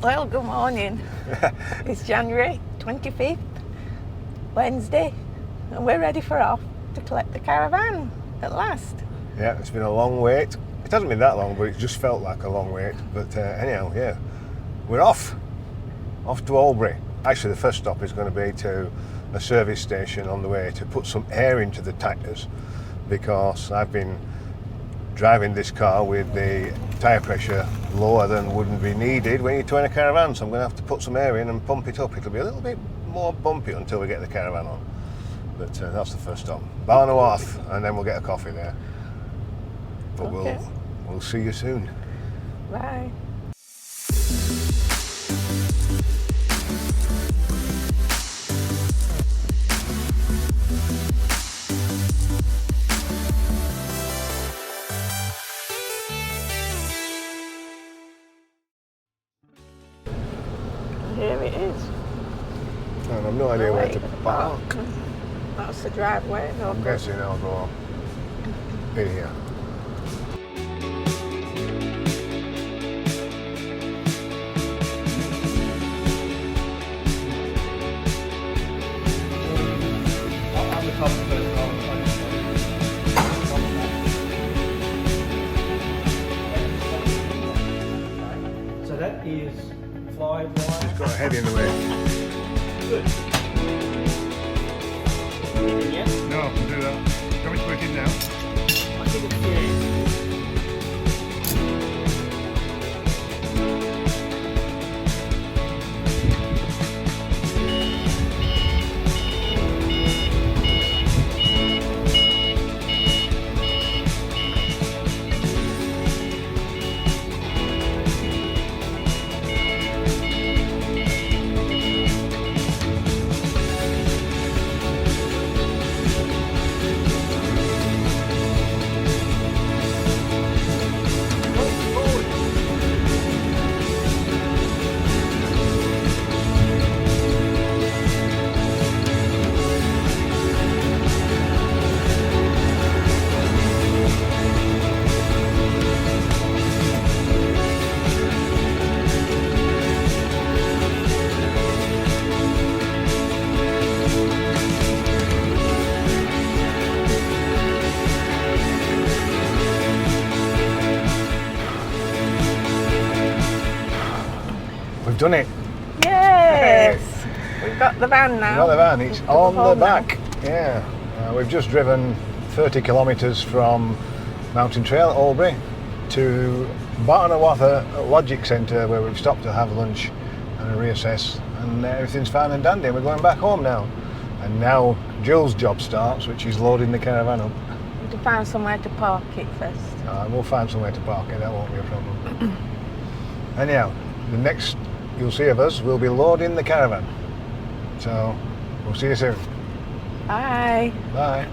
Well, good morning. It's January 25th, Wednesday, and we're ready for off to collect the caravan at last. Yeah, it's been a long wait. It hasn't been that long, but it just felt like a long wait. But anyhow, yeah, we're off to Albury. Actually, the first stop is going to be to a service station on the way to put some air into the tyres, because I've been driving this car with the tyre pressure lower than wouldn't be needed when you're towing a caravan, so I'm going to have to put some air in and pump it up. It'll be a little bit more bumpy until we get the caravan on, but that's the first stop. Barn Wharf, and then we'll get a coffee there. But Okay. we'll see you soon. Bye. Here it is. And I've no idea where to park. That's the driveway. No, I'm guessing I'll go in here. So that is fly wire. Got a head in the way. Good. Yeah? No, I can do that. Do you want me to put it in now? I think it's good. We've done it. Yes! We've got the van now. Not the van, it's We've on got the home now. back. Yeah. We've just driven 30 kilometres from Mountain Trail, Albury, to Barton Logic Centre, where we've stopped to have lunch and reassess, and everything's fine and dandy. We're going back home now. And now Jill's job starts, which is loading the caravan up. We have to find somewhere to park it first. We'll find somewhere to park it, that won't be a problem. Anyhow, the next you'll see of us, we'll be loading the caravan. So, we'll see you soon. Bye. Bye.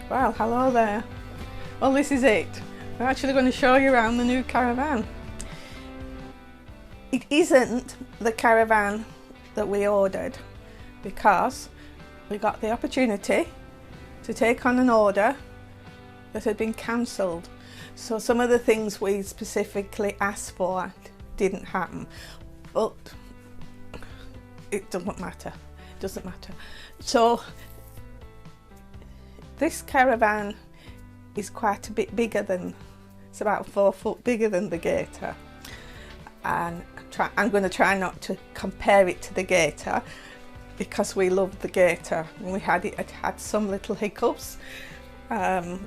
Well, hello there. Well, this is it. We're actually going to show you around the new caravan. It isn't the caravan that we ordered, because we got the opportunity to take on an order that had been cancelled. So some of the things we specifically asked for didn't happen, but it doesn't matter. It doesn't matter. So this caravan is quite a bit bigger than, it's about 4 foot bigger than the Gator, and I'm going to try not to compare it to the Gator, because we loved the gator, and it had some little hiccups, but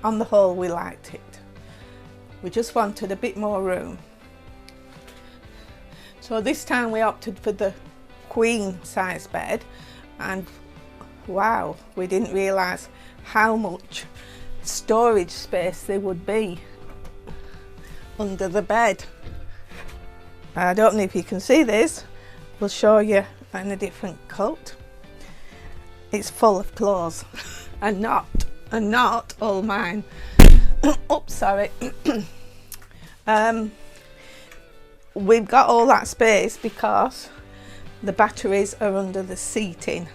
on the whole we liked it. We just wanted a bit more room. So this time we opted for the queen size bed, and wow, we didn't realise how much storage space there would be under the bed. I don't know if you can see this. We'll show you in a different cut. It's full of clothes and not all mine. Oops, sorry. We've got all that space because the batteries are under the seating,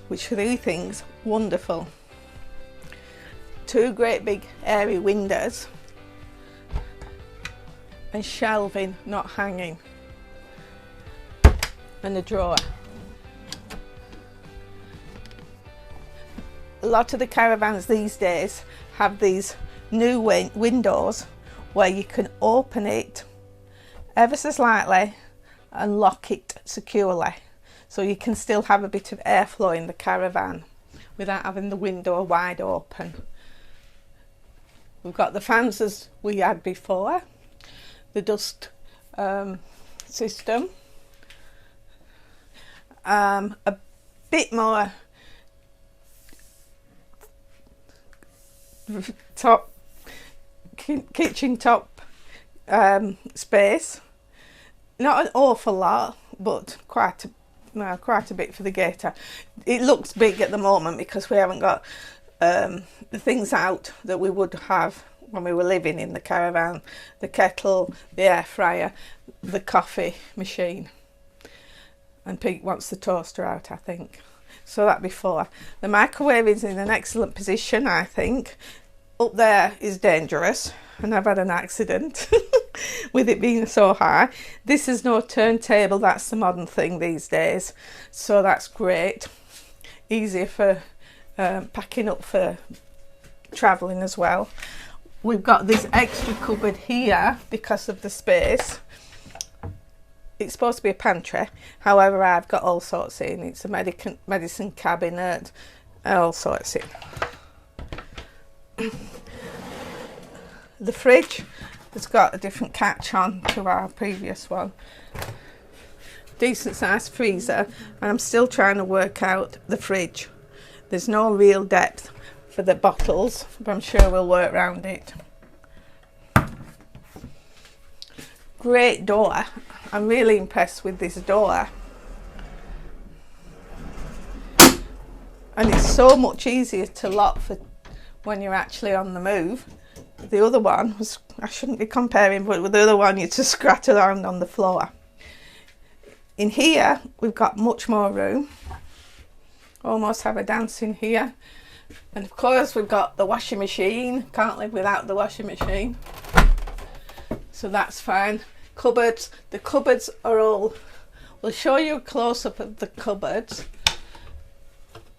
which we think's wonderful. 2 great big airy windows and shelving, not hanging, and a drawer. A lot of the caravans these days have these new windows where you can open it ever so slightly and lock it securely, so you can still have a bit of airflow in the caravan without having the window wide open. We've got the fans as we had before, the dust system, a bit more kitchen top space, not an awful lot, but quite a bit for the gator. It looks big at the moment because we haven't got the things out that we would have when we were living in the caravan: the kettle, the air fryer, the coffee machine, and Pete wants the toaster out, I think. So that before. The microwave is in an excellent position, I think. Up there is dangerous, and I've had an accident with it being so high. This is no turntable, that's the modern thing these days, so that's great. Easier for packing up for travelling as well. We've got this extra cupboard here because of the space. It's supposed to be a pantry, however I've got all sorts in. It's a medicine cabinet, all sorts in. The fridge has got a different catch on to our previous one. Decent sized freezer, and I'm still trying to work out the fridge. There's no real depth for the bottles, but I'm sure we'll work around it. Great door. I'm really impressed with this door. And it's so much easier to lock for when you're actually on the move. The other one was, I shouldn't be comparing, but with the other one you just scratch around on the floor. In here we've got much more room. Almost have a dance in here. And of course we've got the washing machine. Can't live without the washing machine. So that's fine. Cupboards. The cupboards are all... We'll show you a close-up of the cupboards.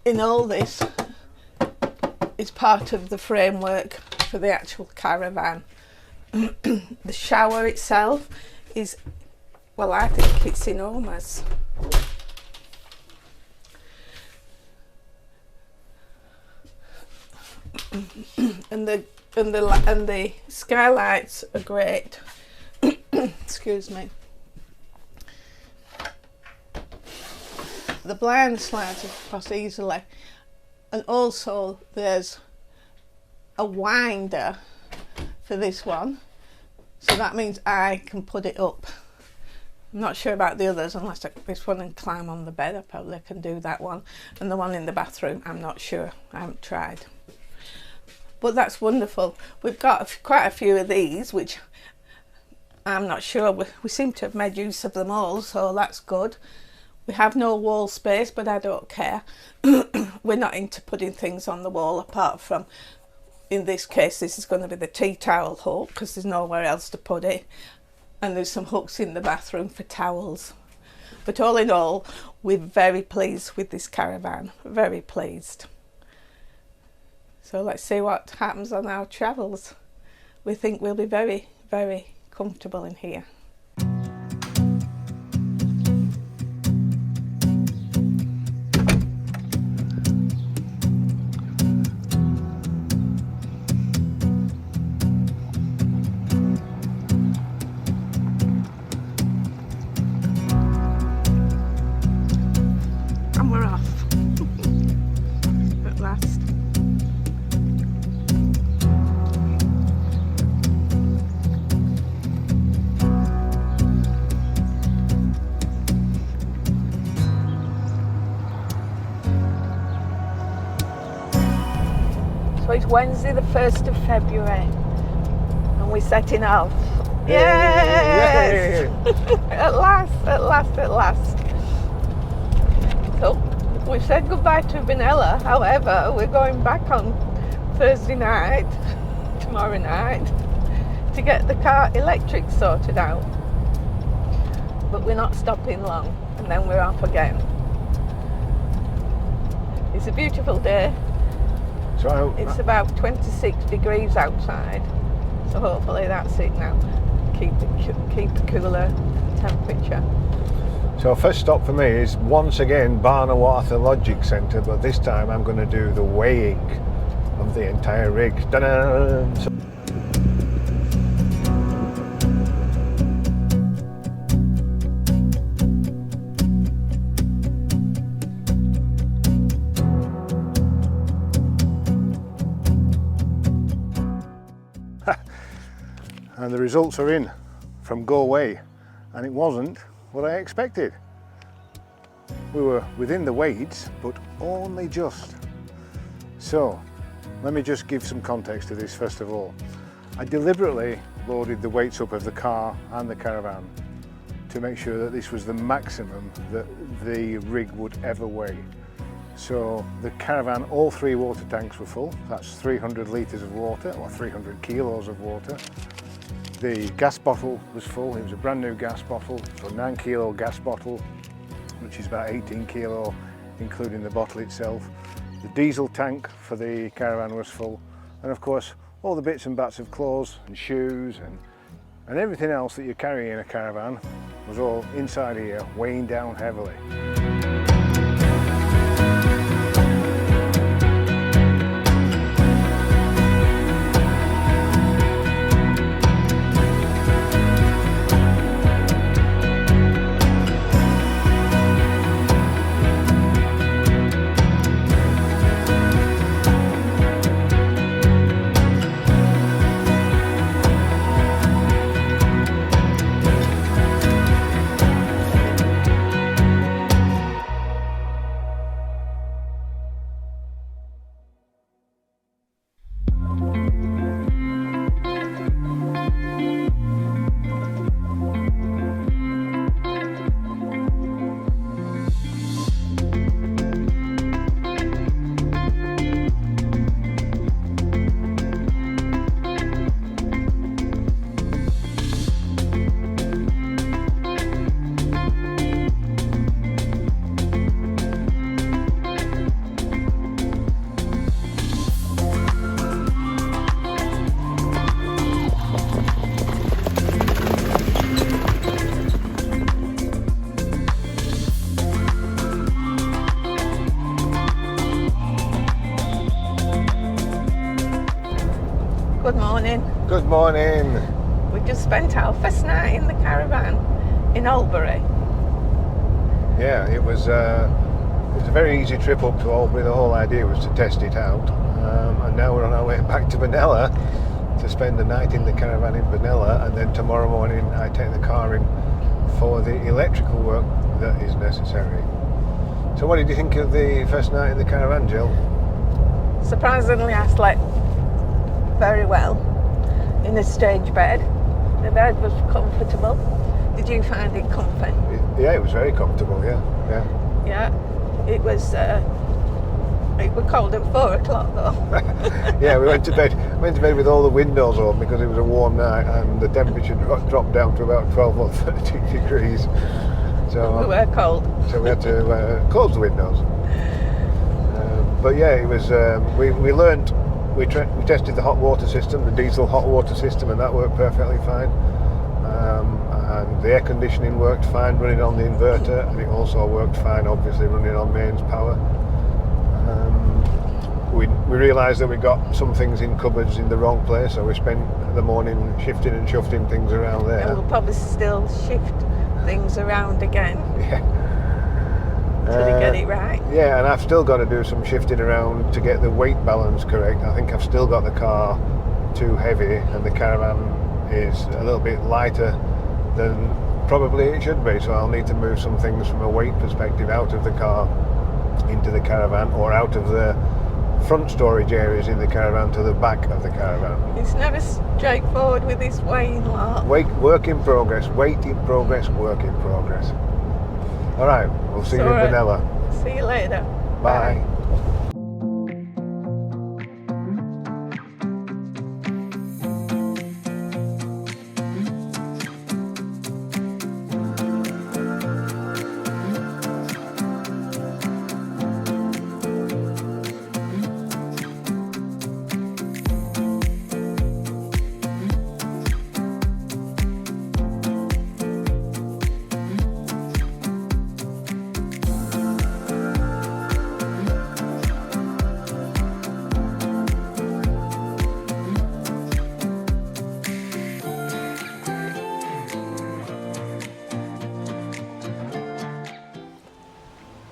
In all this is part of the framework for the actual caravan. The shower itself is, well, I think it's enormous. and the skylights are great. Excuse me. The blind slides across easily, and also there's a winder for this one, so that means I can put it up. I'm not sure about the others, unless I this one and climb on the bed. I probably can do that one, and the one in the bathroom I'm not sure, I haven't tried. But that's wonderful. We've got quite a few of these, which I'm not sure, we seem to have made use of them all, so that's good. We have no wall space, but I don't care. We're not into putting things on the wall, apart from, in this case, this is going to be the tea towel hook, because there's nowhere else to put it. And there's some hooks in the bathroom for towels. But all in all, we're very pleased with this caravan, very pleased. So let's see what happens on our travels. We think we'll be very, very comfortable in here. So it's Wednesday the 1st of February and we're setting off. Yes! At last, at last, at last. So we've said goodbye to Vanilla, however we're going back on Thursday night, tomorrow night, to get the car electric sorted out. But we're not stopping long and then we're off again. It's a beautiful day. So It's about 26 degrees outside, so hopefully that's it now. Keep a cooler temperature. So first stop for me is once again Barnawartha Logic Centre, but this time I'm going to do the weighing of the entire rig. Ta-da! And the results are in from Go Away, and it wasn't what I expected. We were within the weights, but only just. So let me just give some context to this first of all. I deliberately loaded the weights up of the car and the Caravan to make sure that this was the maximum that the rig would ever weigh. So the Caravan, all 3 water tanks were full. That's 300 litres of water, or 300 kilos of water. The gas bottle was full. It was a brand new gas bottle, so 9 kilo gas bottle, which is about 18 kilo, including the bottle itself. The diesel tank for the Caravan was full. And of course, all the bits and bats of clothes and shoes and everything else that you carry in a Caravan was all inside here, weighing down heavily. Good morning. Good morning. We just spent our first night in the Caravan in Albury. Yeah, it was a very easy trip up to Albury. The whole idea was to test it out, and now we're on our way back to Benalla to spend the night in the Caravan in Benalla, and then tomorrow morning I take the car in for the electrical work that is necessary. So what did you think of the first night in the Caravan, Jill? Surprisingly, I slept very well in a stage bed. The bed was comfortable. Did you find it comfy? Yeah, it was very comfortable. Yeah. Yeah, it was. It was cold at 4 o'clock though. Yeah, we went to bed with all the windows open because it was a warm night, and the temperature dropped down to about 12 or 13 degrees. So we were cold. So we had to close the windows. But yeah, it was. We learned. We tested the hot water system, the diesel hot water system, and that worked perfectly fine. And the air conditioning worked fine running on the inverter, and it also worked fine, obviously, running on mains power. We realised that we got some things in cupboards in the wrong place, so we spent the morning shifting and shifting things around there. And we'll probably still shift things around again. Yeah. To get it right. Yeah, and I've still got to do some shifting around to get the weight balance correct. I think I've still got the car too heavy, and the Caravan is a little bit lighter than probably it should be, so I'll need to move some things from a weight perspective out of the car into the Caravan, or out of the front storage areas in the caravan to the back of the caravan. It's never straightforward with this weighing lot. Work in progress, weight in progress, work in progress. All right, we'll see you in Benalla. See you later. Bye.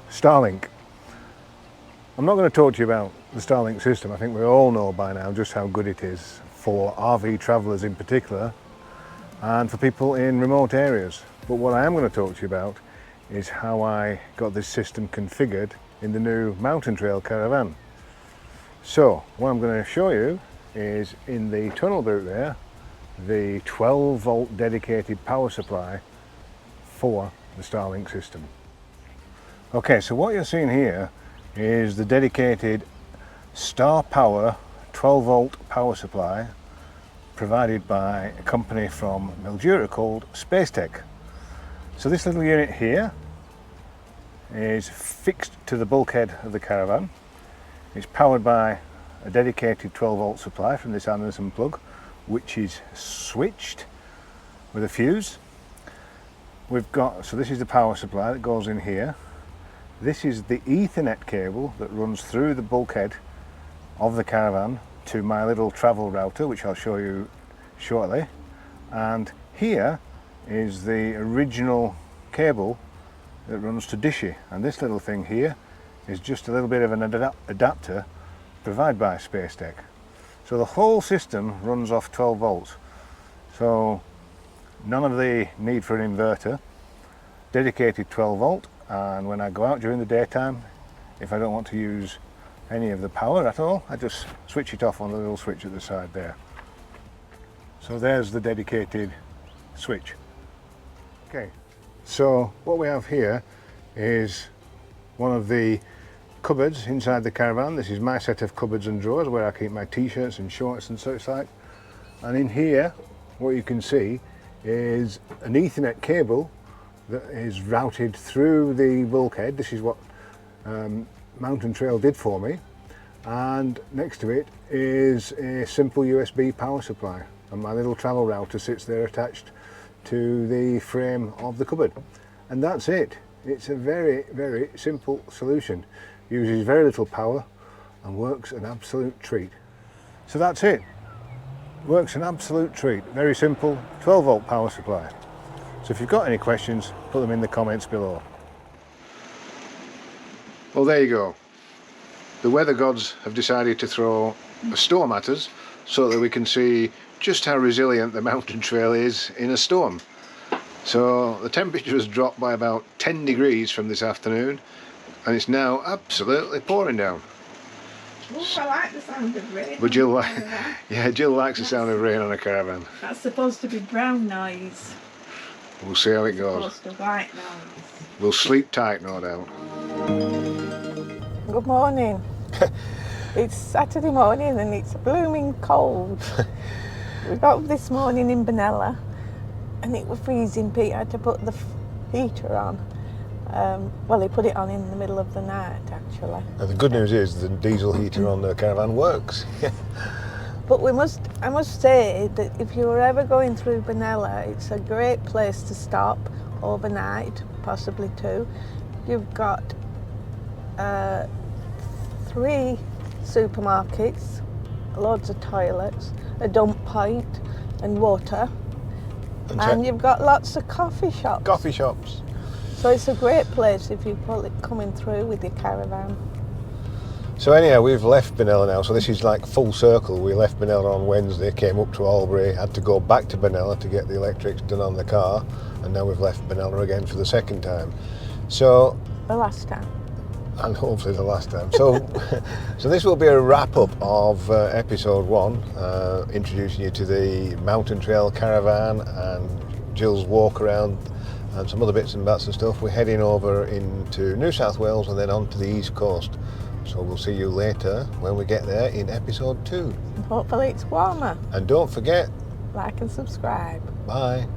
Starlink. I'm not going to talk to you about the Starlink system. I think we all know by now just how good it is for RV travellers in particular and for people in remote areas. But what I am going to talk to you about is how I got this system configured in the new mountain trail caravan. So what I'm going to show you is in the tunnel boot there, the 12 volt dedicated power supply for the Starlink system. Okay, so what you're seeing here is the dedicated Star Power 12 volt power supply provided by a company from Mildura called Spacetech. So this little unit here is fixed to the bulkhead of the caravan. It's powered by a dedicated 12 volt supply from this Anderson plug, which is switched with a fuse. So this is the power supply that goes in here. This is the Ethernet cable that runs through the bulkhead of the caravan to my little travel router, which I'll show you shortly. And here is the original cable that runs to Dishy. And this little thing here is just a little bit of an adapter provided by Spacetech. So the whole system runs off 12 volts. So none of the need for an inverter, dedicated 12 volt. And when I go out during the daytime, if I don't want to use any of the power at all, I just switch it off on the little switch at the side there. So there's the dedicated switch. Okay, so what we have here is one of the cupboards inside the caravan. This is my set of cupboards and drawers where I keep my t-shirts and shorts and such like. And in here, what you can see is an Ethernet cable that is routed through the bulkhead. This is what Mountain Trail did for me, and next to it is a simple USB power supply, and my little travel router sits there attached to the frame of the cupboard, and that's it. It's a very, very simple solution, uses very little power and works an absolute treat. So that's it, works an absolute treat. Very simple 12 volt power supply. So if you've got any questions, put them in the comments below. Well, there you go. The weather gods have decided to throw a storm at us so that we can see just how resilient the mountain trail is in a storm. So the temperature has dropped by about 10 degrees from this afternoon, and it's now absolutely pouring down. Oh, I like the sound of rain. But Jill, yeah, Jill likes the sound of rain on a caravan. That's supposed to be brown noise. We'll see how it goes. Supposed to white noise. We'll sleep tight, no doubt. Good morning. It's Saturday morning and it's blooming cold. We got up this morning in Benalla and it was freezing. Pete had to put the heater on. Well, he put it on in the middle of the night, actually. And the good news is the diesel heater on the caravan works. But I must say that if you were ever going through Benalla, it's a great place to stop overnight, possibly two. You've got 3 supermarkets, loads of toilets, a dump point and water, and you've got lots of coffee shops. Coffee shops. So it's a great place if you're coming through with your caravan. So anyhow, we've left Benalla now, so this is like full circle. We left Benalla on Wednesday, came up to Albury, had to go back to Benalla to get the electrics done on the car, and now we've left Benalla again for the second time. So... The last time. And hopefully the last time. So, so this will be a wrap-up of episode 1, introducing you to the mountain trail caravan and Jill's walk around and some other bits and bats and stuff. We're heading over into New South Wales and then on to the East Coast. So we'll see you later when we get there in episode 2. Hopefully it's warmer. And don't forget, Like and subscribe. bye.